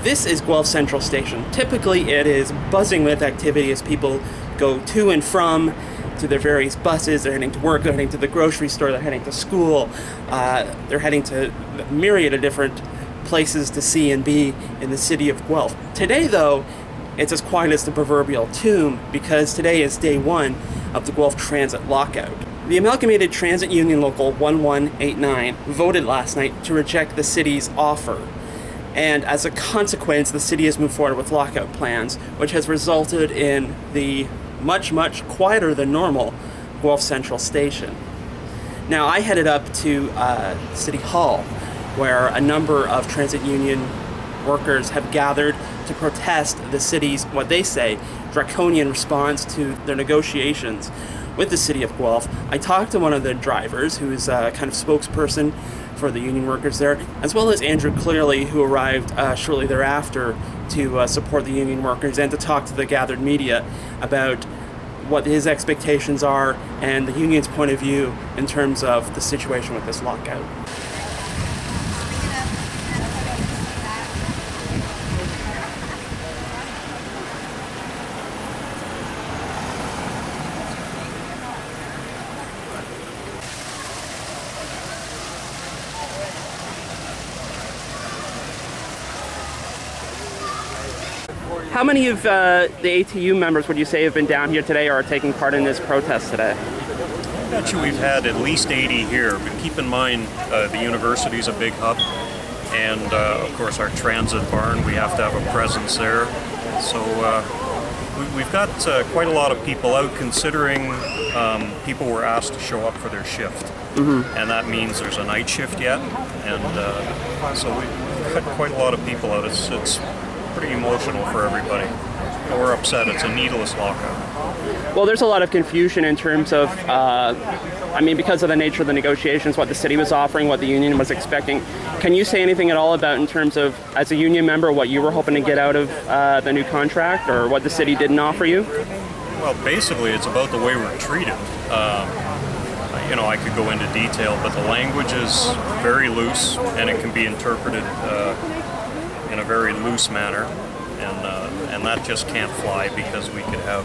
This is Guelph Central Station. Typically it is buzzing with activity as people go to and from to their various buses. They're heading to work, they're heading to the grocery store, they're heading to school, they're heading to a myriad of different places to see and be in the city of Guelph. Today though, it's as quiet as the proverbial tomb because today is day one of the Guelph Transit Lockout. The Amalgamated Transit Union Local 1189 voted last night to reject the city's offer. And as a consequence, the city has moved forward with lockout plans, which has resulted in the much quieter than normal Guelph Central Station. Now, I headed up to City Hall, where a number of transit union workers have gathered to protest the city's, what they say, draconian response to their negotiations with the city of Guelph. I talked to one of the drivers, who is a kind of spokesperson for the union workers there, as well as Andrew Clearly, who arrived shortly thereafter to support the union workers and to talk to the gathered media about what his expectations are and the union's point of view in terms of the situation with this lockout. How many of the ATU members would you say have been down here today or are taking part in this protest today? I bet you we've had at least 80 here, but keep in mind the university's a big hub, and of course our transit barn, we have to have a presence there. So we've got quite a lot of people out, considering people were asked to show up for their shift. Mm-hmm. And that means there's a night shift yet, and so we've got quite a lot of people out. It's pretty emotional for everybody. We're upset. It's a needless lockout. Well, there's a lot of confusion in terms of, because of the nature of the negotiations, what the city was offering, what the union was expecting. Can you say anything at all about, in terms of, as a union member, what you were hoping to get out of the new contract, or what the city didn't offer you? Well, basically, it's about the way we're treated. I could go into detail, but the language is very loose, and it can be interpreted in a very loose manner, and that just can't fly, because we could have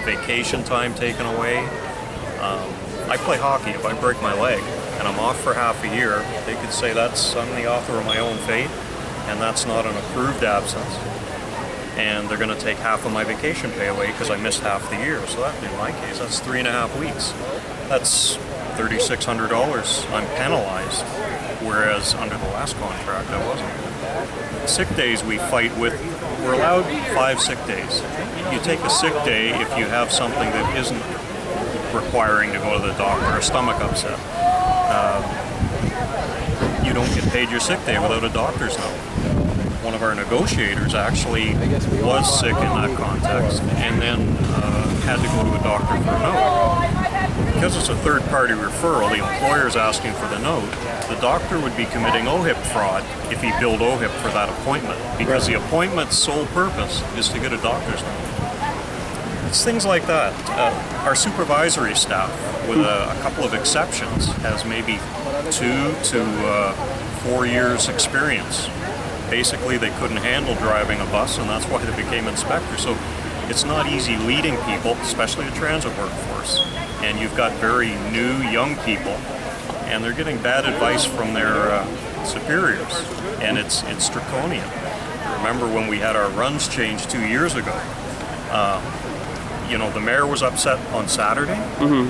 vacation time taken away. I play hockey. If I break my leg and I'm off for half a year, they could say I'm the author of my own fate, and that's not an approved absence, and they're going to take half of my vacation pay away because I missed half the year. So that, in my case, that's 3.5 weeks. That's $3,600 I'm penalized, whereas under the last contract I wasn't. Sick days we fight with. We're allowed 5 sick days. You take a sick day if you have something that isn't requiring to go to the doctor, a stomach upset. You don't get paid your sick day without a doctor's note. One of our negotiators actually was sick in that context, and then had to go to a doctor for a note. Because it's a third-party referral, the employer's asking for the note. The doctor would be committing OHIP fraud if he billed OHIP for that appointment, because the appointment's sole purpose is to get a doctor's note. It's things like that. Our supervisory staff, with a couple of exceptions, has maybe 2 to 4 years experience. Basically, they couldn't handle driving a bus, and that's why they became inspectors. So it's not easy leading people, especially a transit workforce. And you've got very new, young people, and they're getting bad advice from their superiors, and it's draconian. Remember when we had our runs changed 2 years ago? The mayor was upset on Saturday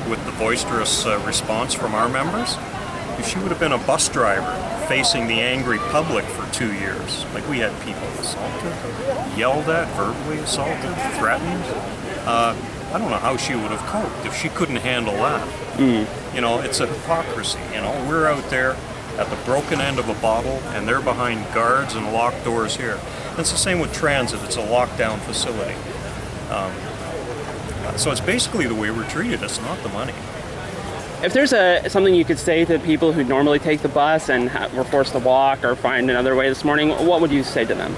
with the boisterous response from our members. She would have been a bus driver facing the angry public for 2 years. Like, we had people assaulted, yelled at, verbally assaulted, threatened. I don't know how she would have coped if she couldn't handle that. It's a hypocrisy. We're out there at the broken end of a bottle, and they're behind guards and locked doors here. And it's the same with transit. It's a lockdown facility. So it's basically the way we're treated. It's not the money. If there's something you could say to people who normally take the bus and were forced to walk or find another way this morning, what would you say to them?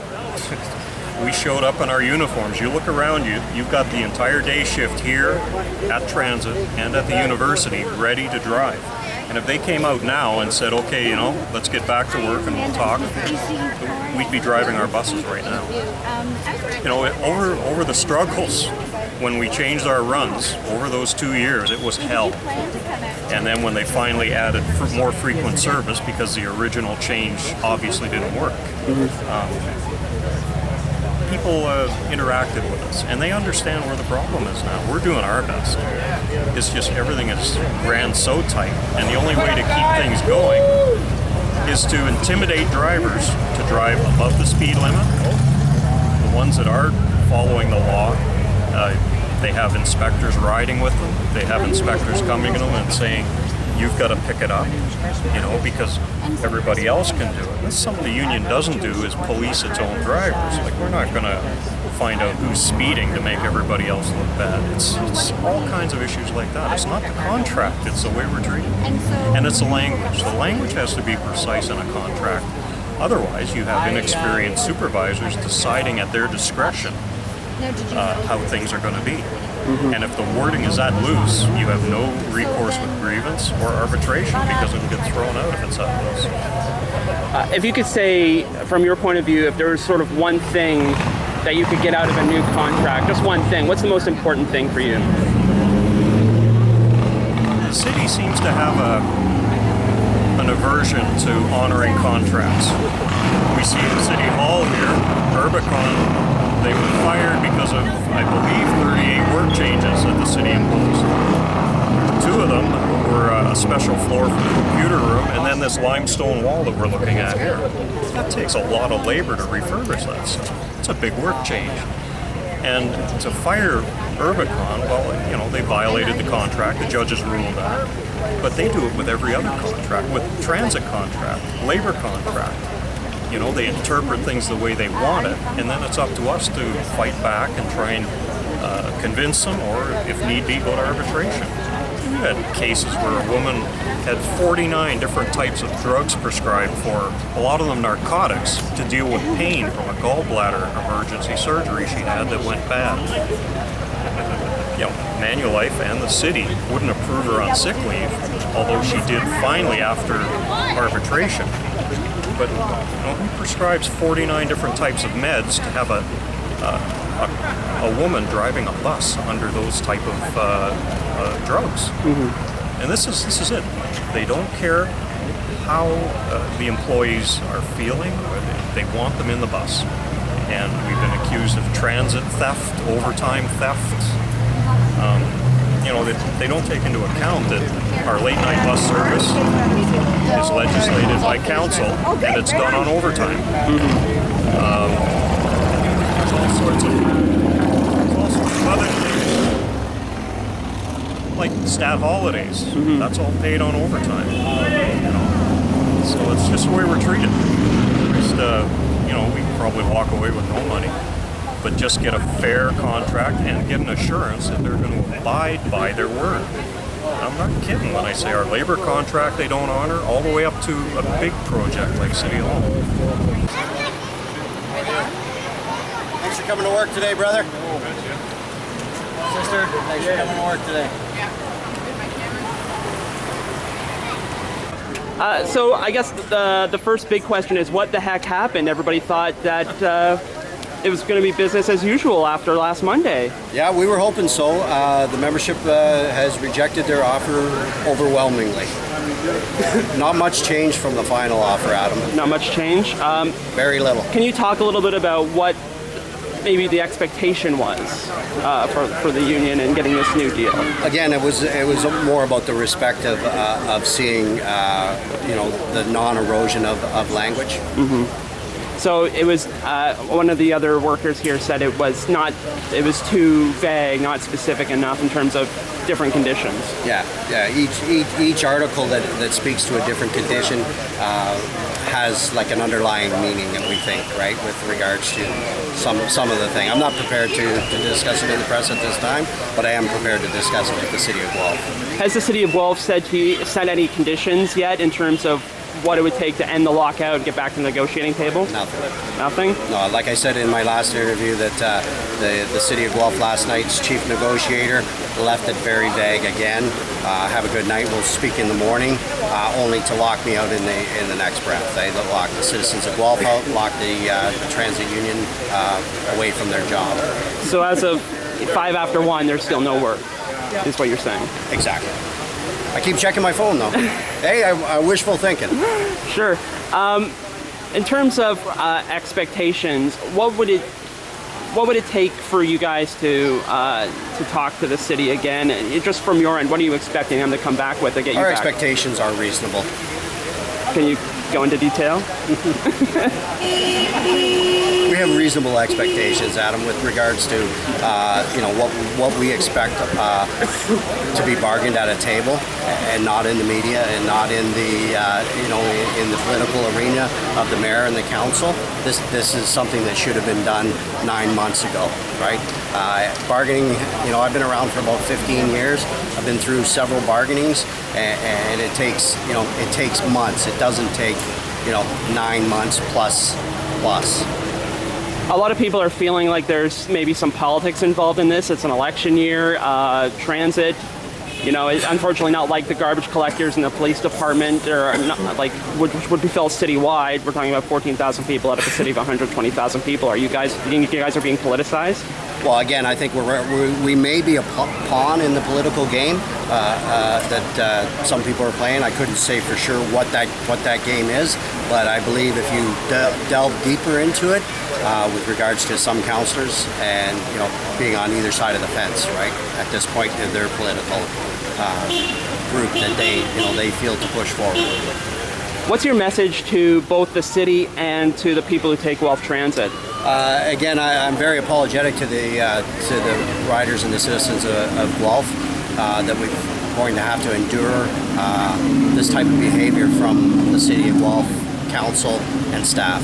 We showed up in our uniforms. You look around you, you've got the entire day shift here at Transit and at the university ready to drive. And if they came out now and said, okay, let's get back to work and we'll talk, we'd be driving our buses right now. Over the struggles, when we changed our runs, over those 2 years, it was hell. And then when they finally added more frequent service, because the original change obviously didn't work, people interacted with us, and they understand where the problem is now. We're doing our best. It's just everything is ran so tight, and the only way to keep things going is to intimidate drivers to drive above the speed limit. The ones that are following the law, they have inspectors riding with them. They have inspectors coming to them and saying, you've got to pick it up, because everybody else can do it. That's something the union doesn't do, is police its own drivers. Like, we're not going to find out who's speeding to make everybody else look bad. It's all kinds of issues like that. It's not the contract, it's the way we're treated. And it's the language. The language has to be precise in a contract. Otherwise, you have inexperienced supervisors deciding at their discretion how things are going to be. And if the wording is that loose, you have no recourse with grievance or arbitration, because it will get thrown out if it's that loose. If you could say, from your point of view, if there was sort of one thing that you could get out of a new contract, just one thing, what's the most important thing for you? The city seems to have an aversion to honoring contracts. We see in City Hall here, Urbicon, they were fired because of, I believe, 38 work changes that the city imposed. 2 of them were a special floor for the computer room, and then this limestone wall that we're looking at here. That takes a lot of labor to refurbish that stuff. It's a big work change. And to fire Urbicon, well, they violated the contract. The judges ruled that. But they do it with every other contract, with transit contract, labor contract. They interpret things the way they want it, and then it's up to us to fight back and try and convince them, or if need be, go to arbitration. We've had cases where a woman had 49 different types of drugs prescribed for, a lot of them narcotics, to deal with pain from a gallbladder emergency surgery she had that went bad. Manulife and the city wouldn't approve her on sick leave, although she did finally after arbitration. But who prescribes 49 different types of meds to have a woman driving a bus under those type of drugs? And this is it. They don't care how the employees are feeling. They want them in the bus. And we've been accused of transit theft, overtime theft. They don't take into account that our late night bus service is legislated by council, and it's done on overtime. There's all sorts of other things, like stat holidays. That's all paid on overtime. So it's just the way we're treated. We can probably walk away with no money, but just get a fair contract and get an assurance that they're going to abide by their word. I'm not kidding when I say our labor contract they don't honor, all the way up to a big project like City Hall. Thanks for coming to work today, brother. Sister, thanks for coming to work today. So I guess the first big question is, what the heck happened? Everybody thought that it was going to be business as usual after last Monday. Yeah, we were hoping so. The membership has rejected their offer overwhelmingly. Not much change from the final offer, Adam. Not much change? Very little. Can you talk a little bit about what maybe the expectation was for the union in getting this new deal? Again, it was more about the respect of seeing the non-erosion of language. Mm-hmm. So it was one of the other workers here said it was too vague, not specific enough in terms of different conditions. Yeah. Each article that speaks to a different condition has like an underlying meaning, and we think, right, with regards to some of the thing. I'm not prepared to discuss it in the press at this time, but I am prepared to discuss it with the City of Guelph. Has the City of Guelph set any conditions yet in terms of what it would take to end the lockout and get back to the negotiating table? Nothing? No, like I said in my last interview, that the City of Guelph last night's chief negotiator left it very vague again. Have a good night, we'll speak in the morning, only to lock me out in the next breath. They lock the citizens of Guelph out, lock the transit union away from their job. So as of 5 after 1, there's still no work, is what you're saying? Exactly. I keep checking my phone though. Hey, I wishful thinking. Sure. In terms of expectations, what would it take for you guys to talk to the city again? Just from your end, what are you expecting them to come back with to get you Our back? expectations are reasonable. Can you go into detail? We have reasonable expectations, Adam, with regards to what we expect to be bargained at a table, and not in the media, and not in the in the political arena of the mayor and the council. This is something that should have been done 9 months ago, right? Bargaining, I've been around for about 15 years. I've been through several bargainings, and it takes months. It doesn't take 9 months plus. A lot of people are feeling like there's maybe some politics involved in this. It's an election year. Transit, it's unfortunately not like the garbage collectors in the police department, or not, like would be felt citywide. We're talking about 14,000 people out of a city of 120,000 people. Do you think you guys are being politicized? Well, again, I think we may be a pawn in the political game that some people are playing. I couldn't say for sure what that game is, but I believe if you delve deeper into it, with regards to some councillors and being on either side of the fence, right? At this point in their political group that they feel to push forward. What's your message to both the city and to the people who take Guelph Transit? Again, I'm very apologetic to the riders and the citizens of Guelph that we're going to have to endure this type of behavior from the City of Guelph Council and staff.